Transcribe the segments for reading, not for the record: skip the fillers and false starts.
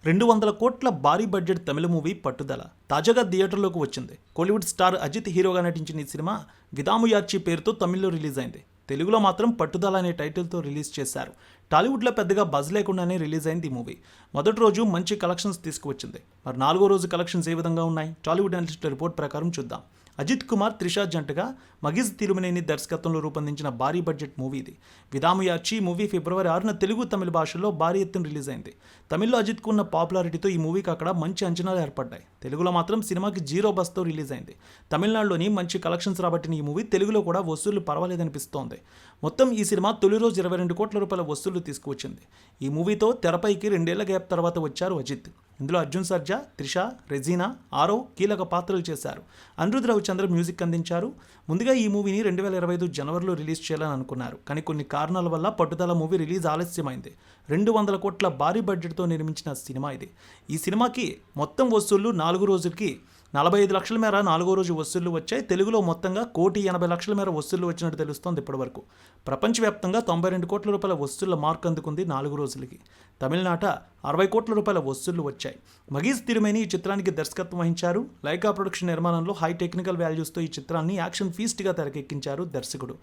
200 కోట్ల భారీ బడ్జెట్ తమిళ మూవీ పట్టుదల తాజాగా థియేటర్లోకి వచ్చింది. కోలీవుడ్ స్టార్ అజిత్ హీరోగా నటించిన ఈ సినిమా విదాముయార్చి పేరుతో తమిళ్లో రిలీజ్ అయింది. తెలుగులో మాత్రం పట్టుదల అనే టైటిల్తో రిలీజ్ చేశారు. టాలీవుడ్లో పెద్దగా బజ్ లేకుండానే రిలీజ్ అయింది ఈ మూవీ. మొదటి రోజు మంచి కలెక్షన్స్ తీసుకువచ్చింది. మరి నాలుగో రోజు కలెక్షన్స్ ఏ విధంగా ఉన్నాయి? టాలీవుడ్ అనలిస్ట్ రిపోర్ట్ ప్రకారం చూద్దాం. అజిత్ కుమార్, త్రిషా జంటగా మగిజ్ తిరుమనేని దర్శకత్వంలో రూపొందించిన భారీ బడ్జెట్ మూవీ ఇది. విదాముయార్చి మూవీ ఫిబ్రవరి 6న తెలుగు, తమిళ భాషల్లో భారీ ఎత్తున రిలీజ్ అయింది. తమిళ్లో అజిత్కు ఉన్న పాపులారిటీతో ఈ మూవీకి అక్కడ మంచి అంచనాలు ఏర్పడ్డాయి. తెలుగులో మాత్రం సినిమాకి జీరో బస్తో రిలీజ్ అయింది. తమిళనాడులోని మంచి కలెక్షన్స్ రాబట్టిన ఈ మూవీ తెలుగులో కూడా వసూళ్లు పర్వాలేదనిపిస్తోంది. మొత్తం ఈ సినిమా తొలి రోజు 22 కోట్ల రూపాయల వసూళ్లు తీసుకువచ్చింది. ఈ మూవీతో తెరపైకి 2 ఏళ్ల గ్యాప్ తర్వాత వచ్చారు అజిత్. ఇందులో అర్జున్ సర్జా, త్రిష, రెజీనా, ఆరవ్ కీలక పాత్రలు చేశారు. అనిరుద్ రవిచంద్ర మ్యూజిక్ అందించారు. ముందుగా ఈ మూవీని 2025 జనవరిలో రిలీజ్ చేయాలని అనుకున్నారు. కానీ కొన్ని కారణాల వల్ల పట్టుదల మూవీ రిలీజ్ ఆలస్యమైంది. 200 కోట్ల భారీ బడ్జెట్తో నిర్మించిన సినిమా ఇది. ఈ సినిమాకి మొత్తం వసూళ్లు 4 రోజులకి 45 లక్షల మేర 4వ రోజు వసూళ్లు వచ్చాయి. తెలుగులో మొత్తంగా 1,80,00,000 మేర వసూళ్లు వచ్చినట్టు తెలుస్తోంది ఇప్పటివరకు. ప్రపంచవ్యాప్తంగా 92 కోట్ల రూపాయల వసూళ్ల మార్క్ అందుకుంది 4 రోజులకి. తమిళనాట 60 కోట్ల రూపాయల వసూళ్లు వచ్చాయి. మగీజ్ తిరుమేని ఈ చిత్రానికి దర్శకత్వం వహించారు. లైకా ప్రొడక్షన్ నిర్మాణంలో హై టెక్నికల్ వాల్యూస్తో ఈ చిత్రాన్ని యాక్షన్ ఫీస్ట్గా తెరకెక్కించారు దర్శకుడు.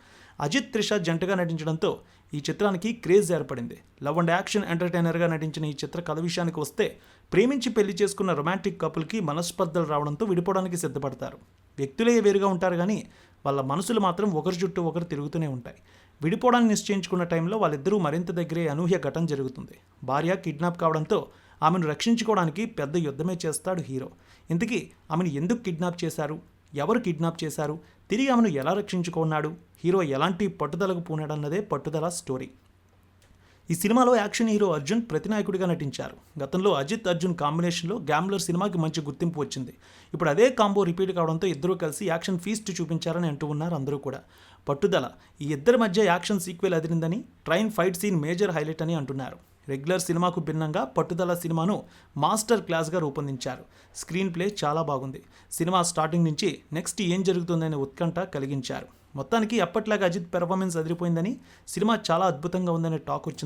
అజిత్, త్రిష జంటగా నటించడంతో ఈ చిత్రానికి క్రేజ్ ఏర్పడింది. లవ్ అండ్ యాక్షన్ ఎంటర్టైనర్గా నటించిన ఈ చిత్ర కథ విషయానికి వస్తే, ప్రేమించి పెళ్లి చేసుకున్న రొమాంటిక్ కపుల్కి మనస్పర్ధలు రావడంతో విడిపోవడానికి సిద్ధపడతారు. వ్యక్తులే వేరుగా ఉంటారు కానీ వాళ్ళ మనసులు మాత్రం ఒకరి చుట్టూ ఒకరు తిరుగుతూనే ఉంటాయి. విడిపోవడానికి నిశ్చయించుకున్న టైంలో వాళ్ళిద్దరూ మరింత దగ్గరే అనూహ్య ఘటన జరుగుతుంది. భార్య కిడ్నాప్ కావడంతో ఆమెను రక్షించుకోవడానికి పెద్ద యుద్ధమే చేస్తాడు హీరో. ఇంతకీ ఆమెను ఎందుకు కిడ్నాప్ చేశారు? ఎవరు కిడ్నాప్ చేశారు? తిరిగి ఆమెను ఎలా రక్షించుకున్నాడు? హీరో ఎలాంటి పట్టుదలకు పూనాడన్నదే పట్టుదల స్టోరీ. ఈ సినిమాలో యాక్షన్ హీరో అర్జున్ ప్రతినాయకుడిగా నటించారు. గతంలో అజిత్, అర్జున్ కాంబినేషన్లో గ్యాంబ్లర్ సినిమాకి మంచి గుర్తింపు వచ్చింది. ఇప్పుడు అదే కాంబో రిపీట్ కావడంతో ఇద్దరూ కలిసి యాక్షన్ ఫీస్ట్ చూపించారని అంటూ ఉన్నారు అందరూ కూడా. పట్టుదల ఈ ఇద్దరి మధ్య యాక్షన్ సీక్వెల్ అదిరిందని, train fight scene major highlight అని అంటున్నారు. రెగ్యులర్ సినిమాకు భిన్నంగా పట్టుదల సినిమాను మాస్టర్ క్లాస్గా రూపొందించారు. స్క్రీన్ ప్లే చాలా బాగుంది. సినిమా స్టార్టింగ్ నుంచి నెక్స్ట్ ఏం జరుగుతుందనే ఉత్కంఠ కలిగించారు. మొత్తానికి అప్పట్లాగా అజిత్ పెర్ఫార్మెన్స్ అదిరిపోయిందని, సినిమా చాలా అద్భుతంగా ఉందనే టాక్ వచ్చింది.